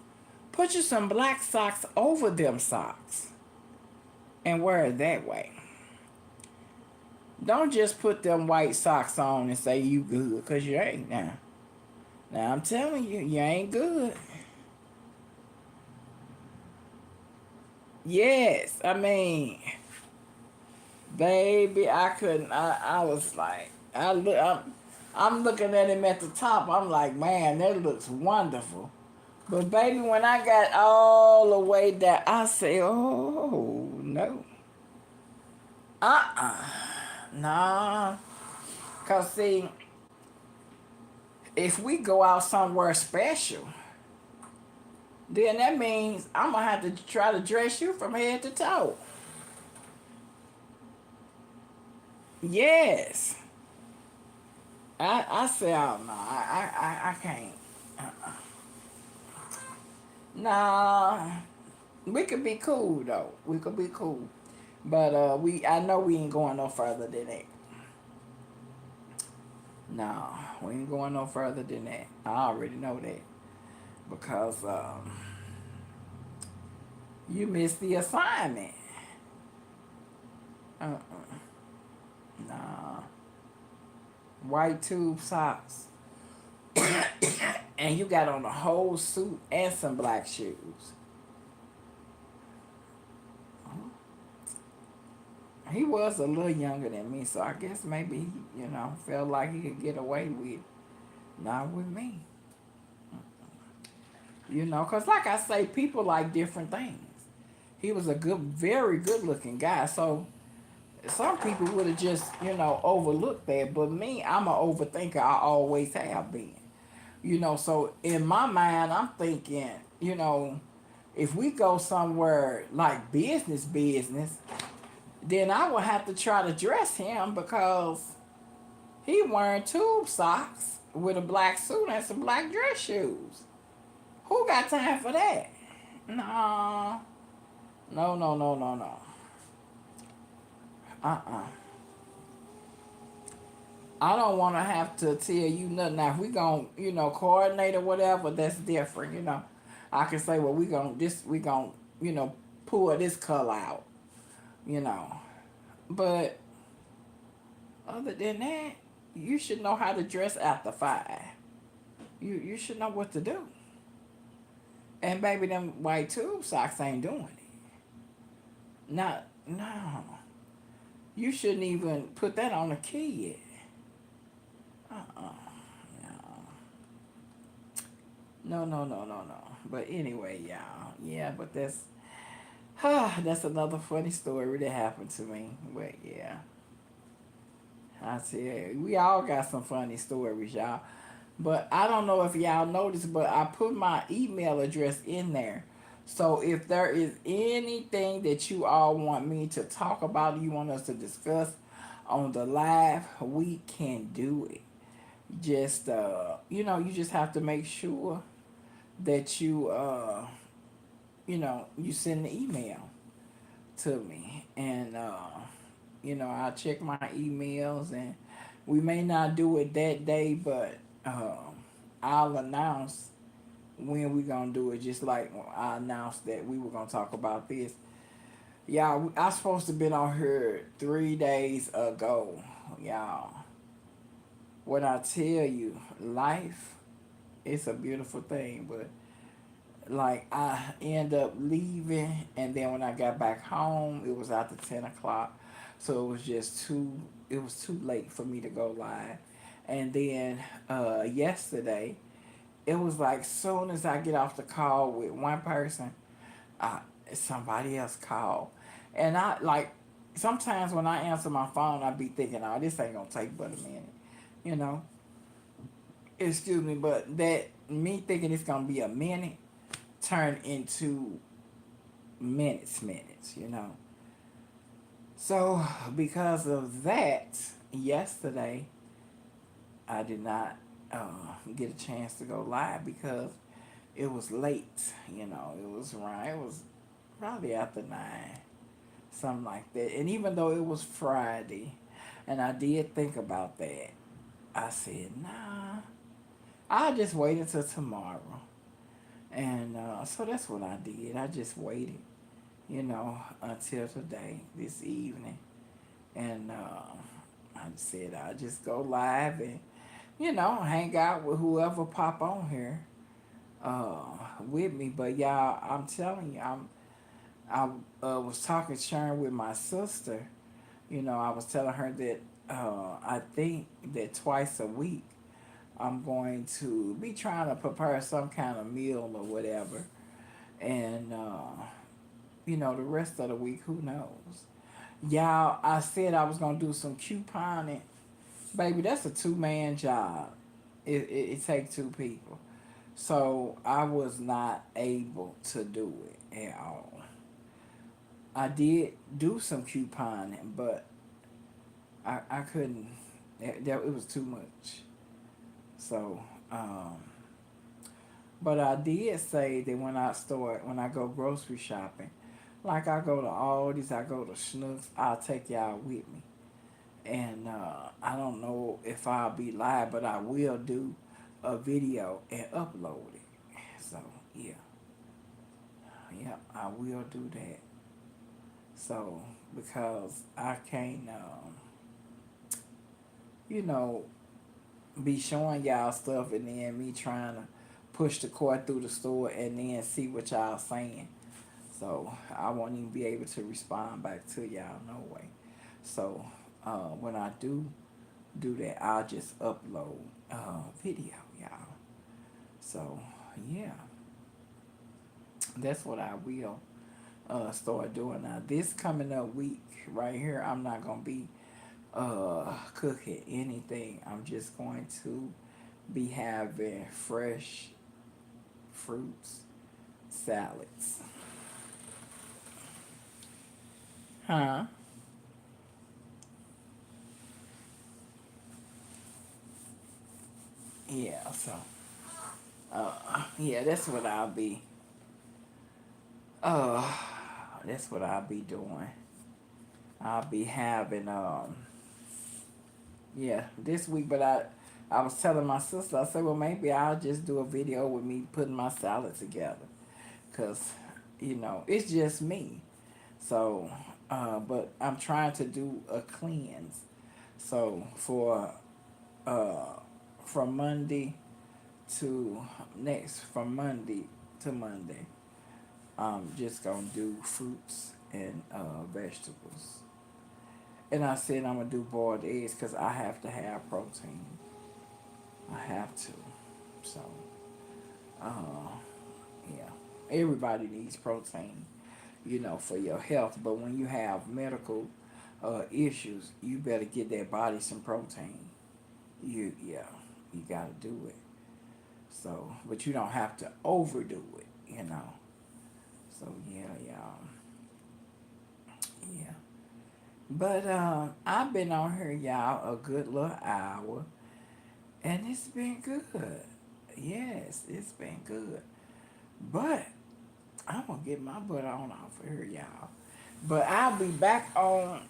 put you some black socks over them socks and wear it that way. Don't just put them white socks on and say you good, because you ain't now. Now I'm telling you, you ain't good. Yes, I mean, baby, I couldn't. I was like, I'm looking at him at the top. I'm like, man, that looks wonderful. But baby, when I got all the way down, I say, oh no, nah. Cause see, if we go out somewhere special, then that means I'm gonna have to try to dress you from head to toe. Yes. I say, oh no, I can't. Nah, we could be cool though. We could be cool, but I know we ain't going no further than that. No, we ain't going no further than that. I already know that because you missed the assignment. Nah, white tube socks, and you got on a whole suit and some black shoes. He was a little younger than me, so I guess maybe he, felt like he could get away with it. Not with me. Because like I say, people like different things. He was a good, very good looking guy, so some people would have just, overlooked that. But me, I'm an overthinker. I always have been. So in my mind, I'm thinking, if we go somewhere like business, then I would have to try to dress him because he wearing tube socks with a black suit and some black dress shoes. Who got time for that? No, no, no, no, no, no. Uh-uh. I don't want to have to tell you nothing. Now, if we going to, coordinate or whatever, that's different. I can say, well, we going to, pull this color out, you know. But other than that, you should know how to dress after 5. You should know what to do. And baby, them white tube socks ain't doing it. Not, no. You shouldn't even put that on a kid. Uh-uh. No, no, no, no, no. But anyway, y'all. Yeah, but that's another funny story that happened to me. But yeah. I tell you, we all got some funny stories, y'all. But I don't know if y'all noticed, but I put my email address in there. So if there is anything that you all want me to talk about, you want us to discuss on the live, we can do it. Just you just have to make sure that you send the email to me, and I check my emails, and we may not do it that day, but I'll announce when we gonna do it. Just like I announced that we were gonna talk about this. Y'all, I supposed to been on here 3 days ago, y'all. When I tell you, life, it's a beautiful thing, but like I end up leaving, and then when I got back home, it was after 10 o'clock, so it was just too. It was too late for me to go live, and then yesterday, it was like soon as I get off the call with one person, uh, somebody else called, and I like sometimes when I answer my phone, I be thinking, oh, this ain't gonna take but a minute, you know. Excuse me, but that me thinking it's gonna be a minute turned into minutes. So because of that, yesterday I did not get a chance to go live because it was late. It was probably after 9, something like that. And even though it was Friday, and I did think about that, I said, nah, I'll just wait until tomorrow. And so that's what I did. I just waited, until today, this evening. And I said I'll just go live and, hang out with whoever pop on here uh, with me. But y'all, I'm telling you, I was talking, sharing with my sister. I was telling her that I think that twice a week I'm going to be trying to prepare some kind of meal or whatever. And, the rest of the week, who knows? Y'all, I said I was going to do some couponing. Baby, that's a two-man job. It takes two people. So I was not able to do it at all. I did do some couponing, but I couldn't. It was too much. So, um, but I did say that when I go grocery shopping, like I go to Aldi's, I go to Schnucks, I'll take y'all with me. And I don't know if I'll be live, but I will do a video and upload it. So yeah, yeah, I will do that. So because I can't, you know, be showing y'all stuff and then me trying to push the cart through the store and then see what y'all saying. So I won't even be able to respond back to y'all no way. So when I do that, I'll just upload video, y'all. So yeah, that's what I will start doing now. This coming up week right here, I'm not gonna be cooking anything. I'm just going to be having fresh fruits, salads. Huh? Yeah, so yeah, uh that's what I'll be doing. I'll be having yeah, this week, but I was telling my sister, I said, well, maybe I'll just do a video with me putting my salad together. Because, it's just me. So, but I'm trying to do a cleanse. So, uh, from Monday from Monday to Monday, I'm just going to do fruits and vegetables. And I said I'm going to do boiled eggs because I have to have protein. I have to. So, uh, yeah. Everybody needs protein, for your health. But when you have medical issues, you better get that body some protein. Yeah, you got to do it. So, but you don't have to overdo it. So, yeah, yeah. But I've been on here, y'all, a good little hour. And it's been good. Yes, it's been good. But I'm gonna get my butt on off of here, y'all. But I'll be back on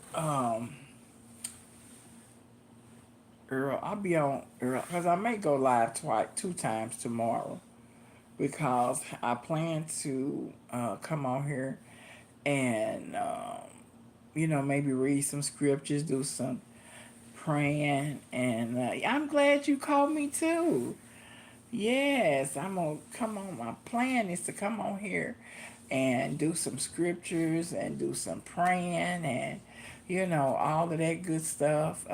Earl. I'll be on Earl because I may go live twice, 2 times tomorrow because I plan to come on here and maybe read some scriptures, do some praying, and I'm glad you called me too. Yes, I'm gonna come on. My plan is to come on here and do some scriptures and do some praying and all of that good stuff.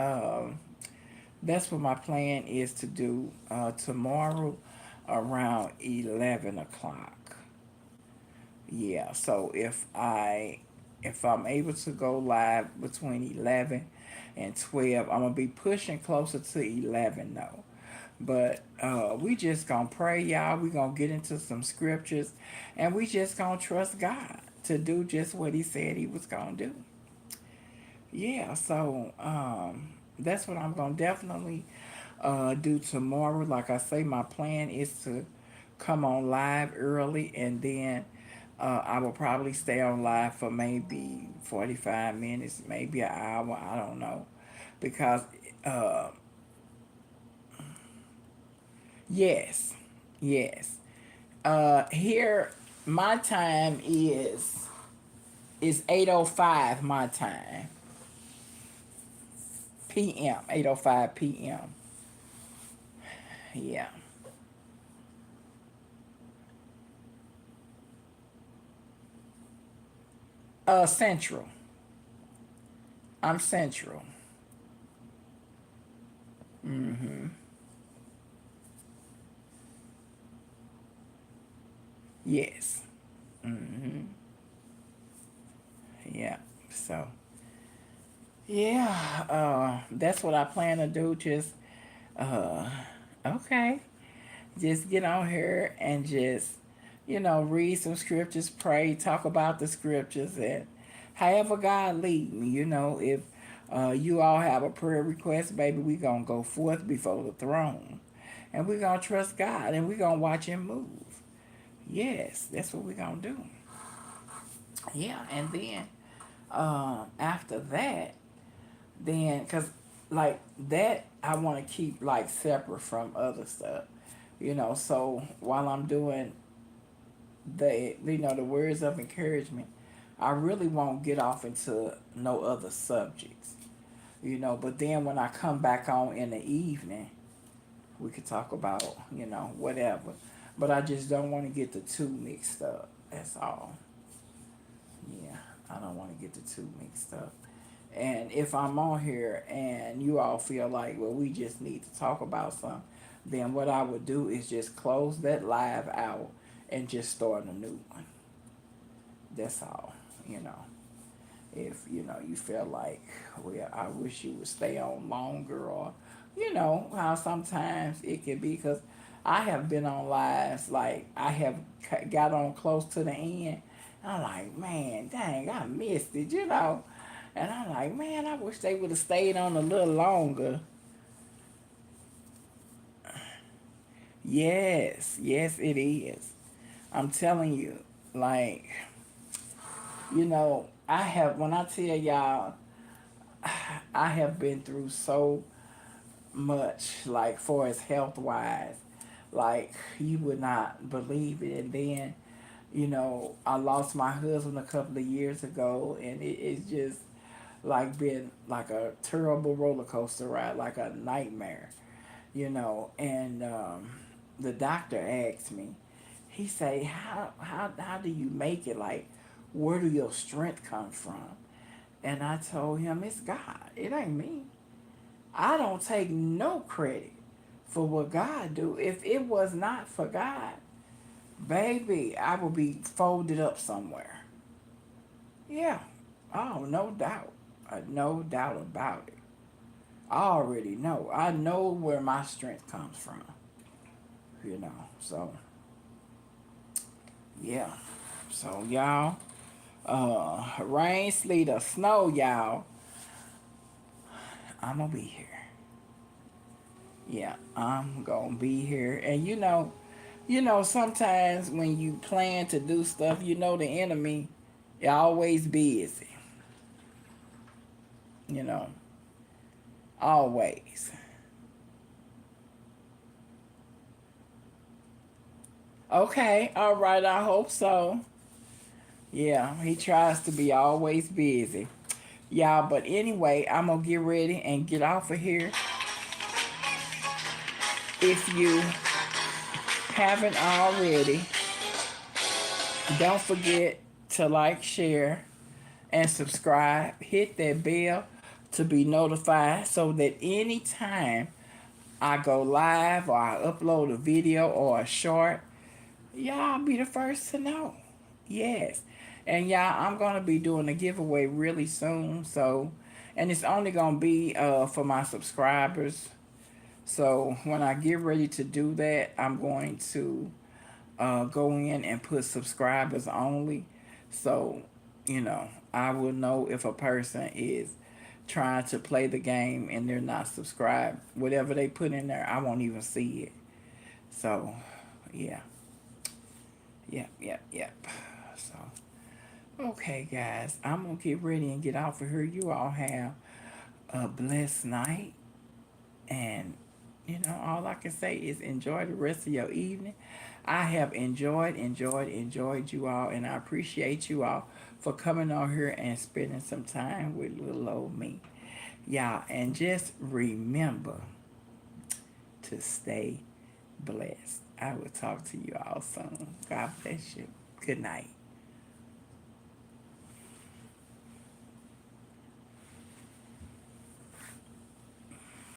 That's what my plan is to do tomorrow around 11 o'clock. Yeah, so if I'm able to go live between 11 and 12, I'm gonna be pushing closer to 11 though. But we just gonna pray, y'all. We gonna get into some scriptures, and we just gonna trust God to do just what He said He was gonna do. Yeah, so that's what I'm gonna definitely do tomorrow. Like I say, my plan is to come on live early, and then I will probably stay on live for maybe 45 minutes, maybe an hour. I don't know, because uh, yes, yes. Here my time is 8:05 my time. PM. 8:05 PM. Yeah. Central. I'm Central. Mhm. Yes. Mhm. Yeah. So, yeah, that's what I plan to do. Just uh okay. Just get on here and just, read some scriptures, pray, talk about the scriptures, and however God lead me. If You all have a prayer request, baby. We gonna go forth before the throne, and we gonna trust God, and we gonna watch Him move. Yes, that's what we gonna do. Yeah, and then after that, then because like that, I want to keep like separate from other stuff, you know. So while I'm doing the words of encouragement, I really won't get off into no other subjects, you know. But then when I come back on in the evening, we could talk about, whatever. But I just don't want to get the two mixed up. That's all. Yeah, I don't want to get the two mixed up. And if I'm on here and you all feel like, well, we just need to talk about something, then what I would do is just close that live out and just start a new one. That's all, you know. If, you feel like, well, I wish you would stay on longer, or, how sometimes it can be, because I have been on lives, like, I have got on close to the end. I'm like, man, dang, I missed it, you know. And I'm like, man, I wish they would have stayed on a little longer. Yes, yes, it is. I'm telling you, like, when I tell y'all, I have been through so much, like, for as health wise, like, you would not believe it. And then, I lost my husband a couple of years ago, and it's just like been like a terrible roller coaster ride, like a nightmare, And the doctor asked me, he say, how do you make it? Like, where do your strength come from? And I told him, it's God. It ain't me. I don't take no credit for what God do. If it was not for God, baby, I would be folded up somewhere. Yeah. Oh, no doubt. No doubt about it. I already know. I know where my strength comes from. So yeah. So y'all, rain, sleet, or snow, y'all, I'm gonna be here. Yeah, I'm gonna be here. And sometimes when you plan to do stuff, the enemy is always busy. You know, always. Okay, all right, I hope so. Yeah, he tries to be always busy. Y'all, but anyway, I'm gonna get ready and get off of here. If you haven't already, don't forget to like, share, and subscribe. Hit that bell to be notified so that anytime I go live or I upload a video or a short, y'all be the first to know. Yes. And y'all, I'm going to be doing a giveaway really soon. So, and it's only going to be for my subscribers. So when I get ready to do that, I'm going to go in and put subscribers only. So, I will know if a person is trying to play the game and they're not subscribed. Whatever they put in there, I won't even see it. So, yeah. Yep. So, okay, guys, I'm going to get ready and get off of here. You all have a blessed night. And, all I can say is enjoy the rest of your evening. I have enjoyed you all. And I appreciate you all for coming on here and spending some time with little old me. Y'all, and just remember to stay blessed. I will talk to you all soon. God bless you. Good night.